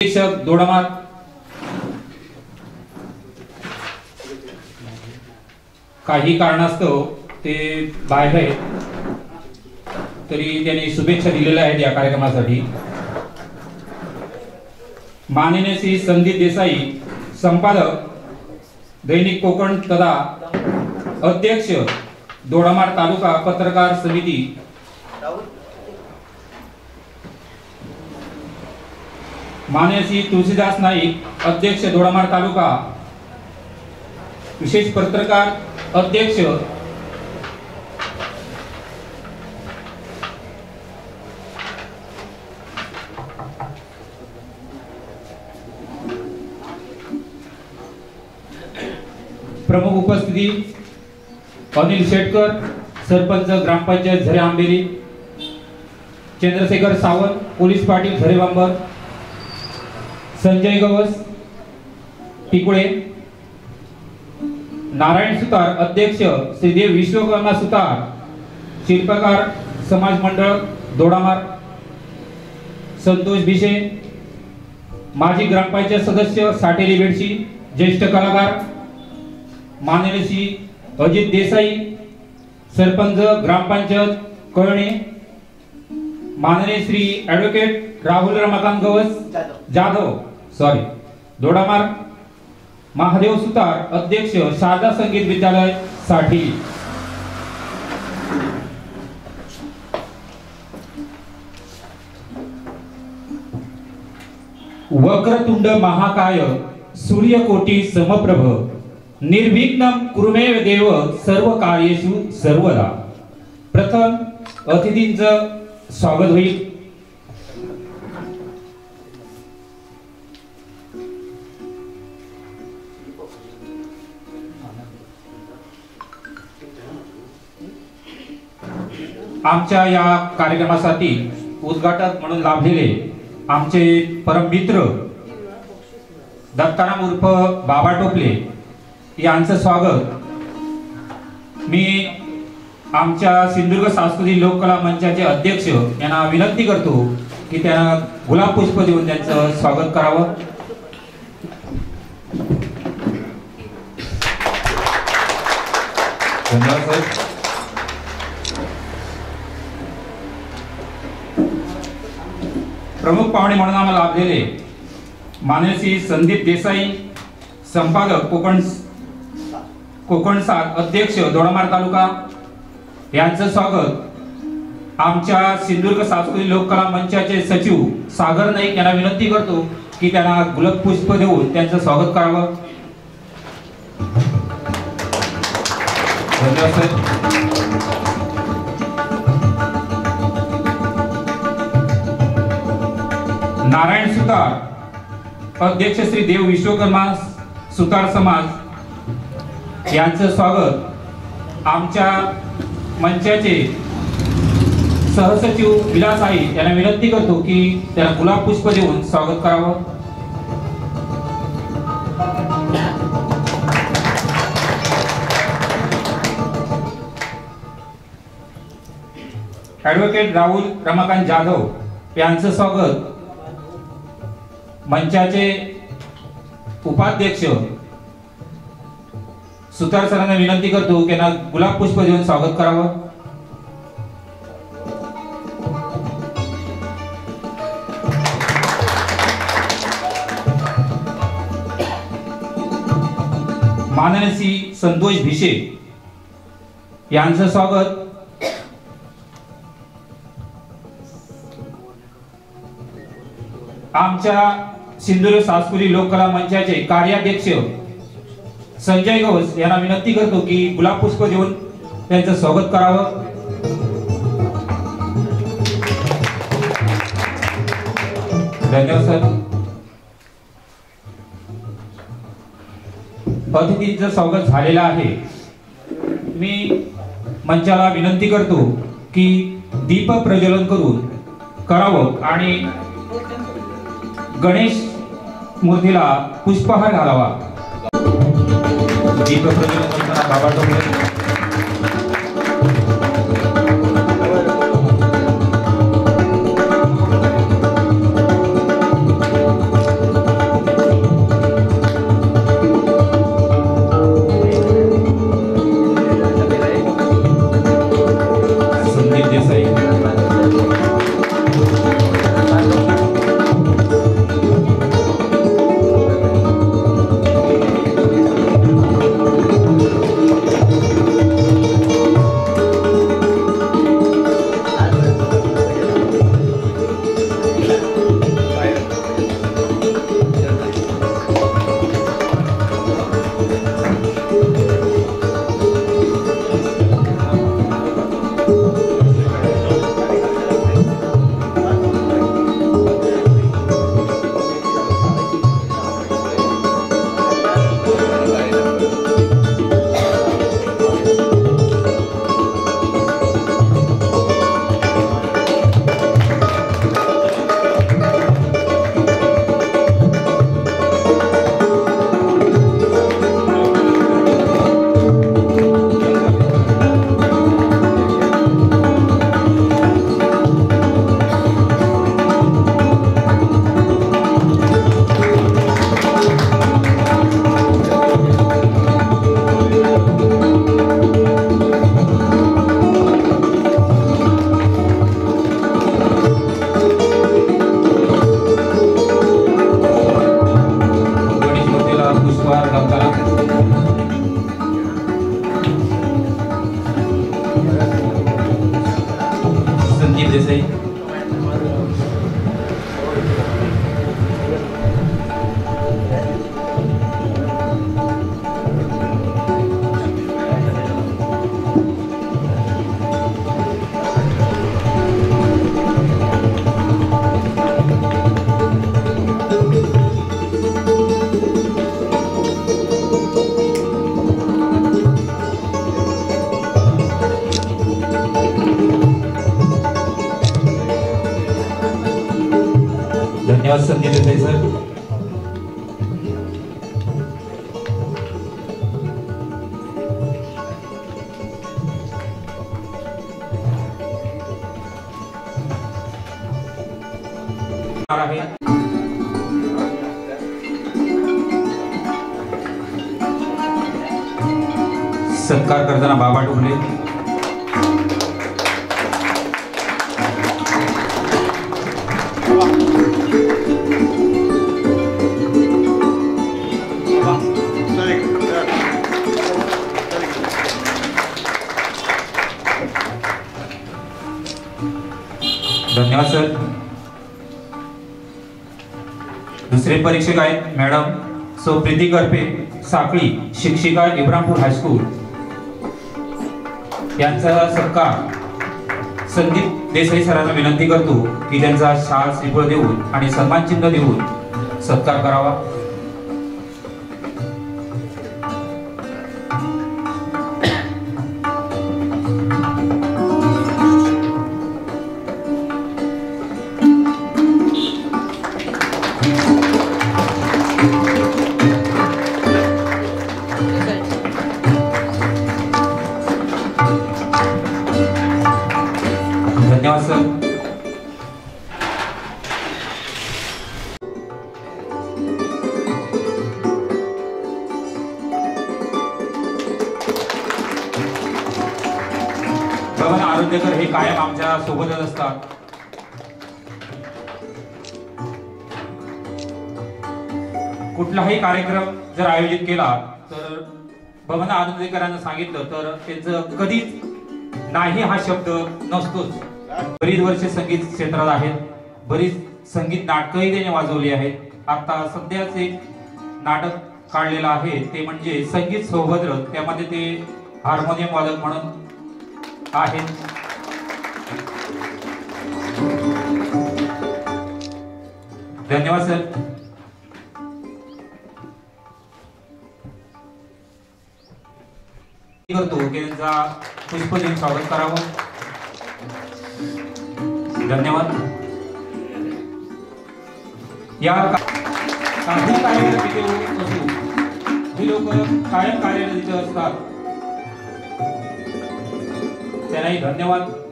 शिक्षक दोडामार काही कारणास्तव ते बाहेर आहेत, तरी त्यांनी शुभेच्छा दिलेल्या आहेत या कार्यक्रमासाठी। माननीय श्री संदीप देसाई, संपादक दैनिक कोकण तथा अध्यक्ष दोडामार तालुका पत्रकार समिती, माननीय श्री तुलसीदास नाईक, अध्यक्ष दोडामार तालुका, विशेष पत्रकार अध्यक्ष प्रमुख उपस्थिती अनिल शेटकर, सरपंच ग्रामपंचायत झरे आंबेरी, चंद्रशेखर सावंत, पोलीस पाटील झरे बांबर, संजय गवस टिकुळे, नारायण सुतार, अध्यक्ष श्रीदेव विश्वकर्मा सुतार शिल्पकार समाज मंडळ दोडामार, संतोष भिशे, माजी ग्रामपंचायत सदस्य साटेली बेडशी, ज्येष्ठ कलाकार माननीय श्री अजित देसाई, सरपंच ग्रामपंचायत कळणे, माननीय श्री ॲडव्होकेट राहुल रमाकांत गवस जाधव दोडामार, महादेव सुतार, अध्यक्ष शारदा संगीत विद्यालय साठी। वक्रतुंड महाकाय सूर्यकोटी समप्रभ निर्विघ्नं कुरु मे देव सर्व कार्येषु सर्वदा। प्रथम अतिथींचं स्वागत होईल। आमच्या या कार्यक्रमासाठी उद्घाटक म्हणून लाभलेले आमचे परम मित्र दत्ताराम उर्फ बाबा टोपले यांचं स्वागत मी आमच्या सिंधुदुर्ग सांस्कृतिक लोककला मंचाचे अध्यक्ष यांना विनंती करतो की त्यांना गुलाब पुष्प देऊन त्यांचं स्वागत करावं। धन्यवाद सर। प्रमुख पाहुणे म्हणून आम्हाला लाभलेले माननीय श्री संदीप देसाई, संपादक कोकण 7, अध्यक्ष दोडामार तालुका यांचं स्वागत। आमच्या सिंधुदुर्ग सांस्कृतिक लोककला मंचाचे सचिव सागर नाईक यांना विनंती करतो की त्यांना गुलाब पुष्प देऊन त्यांचं स्वागत करावं। धन्यवाद सर। नारायण सुतार, अध्यक्ष श्री देव विश्वकर्मा सुतार समाज यांचं स्वागत। आमच्या मंचाचे सहसचिव विलास आई यांना विनंती करतो की त्यांना गुलाब पुष्प देऊन स्वागत करावं। ॲडव्होकेट राहुल रमाकांत जाधव यांचं स्वागत। मंचाचे उपाध्यक्ष सुतार सरांना विनंती करतो की त्यांना गुलाब पुष्प देऊन स्वागत करावं। माननीय श्री संतोष भिशे यांचं स्वागत। आमच्या सिंधुदुर्ग सांस्कृतिक लोककला मंचाचे कार्याध्यक्ष संजय गवस यांना विनंती करतो की गुलाब पुष्प देऊन त्यांचं स्वागत करावं। धन्यवाद सर। अतिथींचं स्वागत झालेलं आहे। मी मंचाला विनंती करतो की दीप प्रज्वलन करावं आणि गणेश मूर्तीला पुष्पहार घालावा। दीप प्रज्वलन करताना बाबा टोपले देसाई सर. आहे सत्कार करताना बाबा टोपले. धन्यवाद सर. दुसरे परीक्षक आहेत मॅडम सौ प्रीती करपे, साखळी, शिक्षिका, इब्राहिमपूर हायस्कूल. यांचा सत्कार संदीप देसाई सरांना विनंती करतो की त्यांचा शाल श्रीफळ देऊन आणि सन्मान चिन्ह देऊन सत्कार करावा. धन्यवाद सर. बबन आरोग्यकर हे कायम आमच्या सोबतच असतात. कुठलाही कार्यक्रम जर आयोजित केला तर बबन आरोग्यकरांना सांगितलं तर त्यांचं कधीच नाही हा शब्द नसतोच. बरीच वर्ष संगीत क्षेत्रात आहेत, बरीच संगीत नाटकही त्याने वाजवली आहेत. आता सध्याच एक नाटक काढलेलं आहे ते म्हणजे संगीत सौभद्र, त्यामध्ये ते हार्मोनियम वादक म्हणून आहेत. धन्यवाद सर. करतो की त्यांचा पुष्प देऊन स्वागत करावं. धन्यवाद. या काही कार्यक्रम तिथे असू जी लोक कायम कार्यरत असतात त्यांनाही धन्यवाद.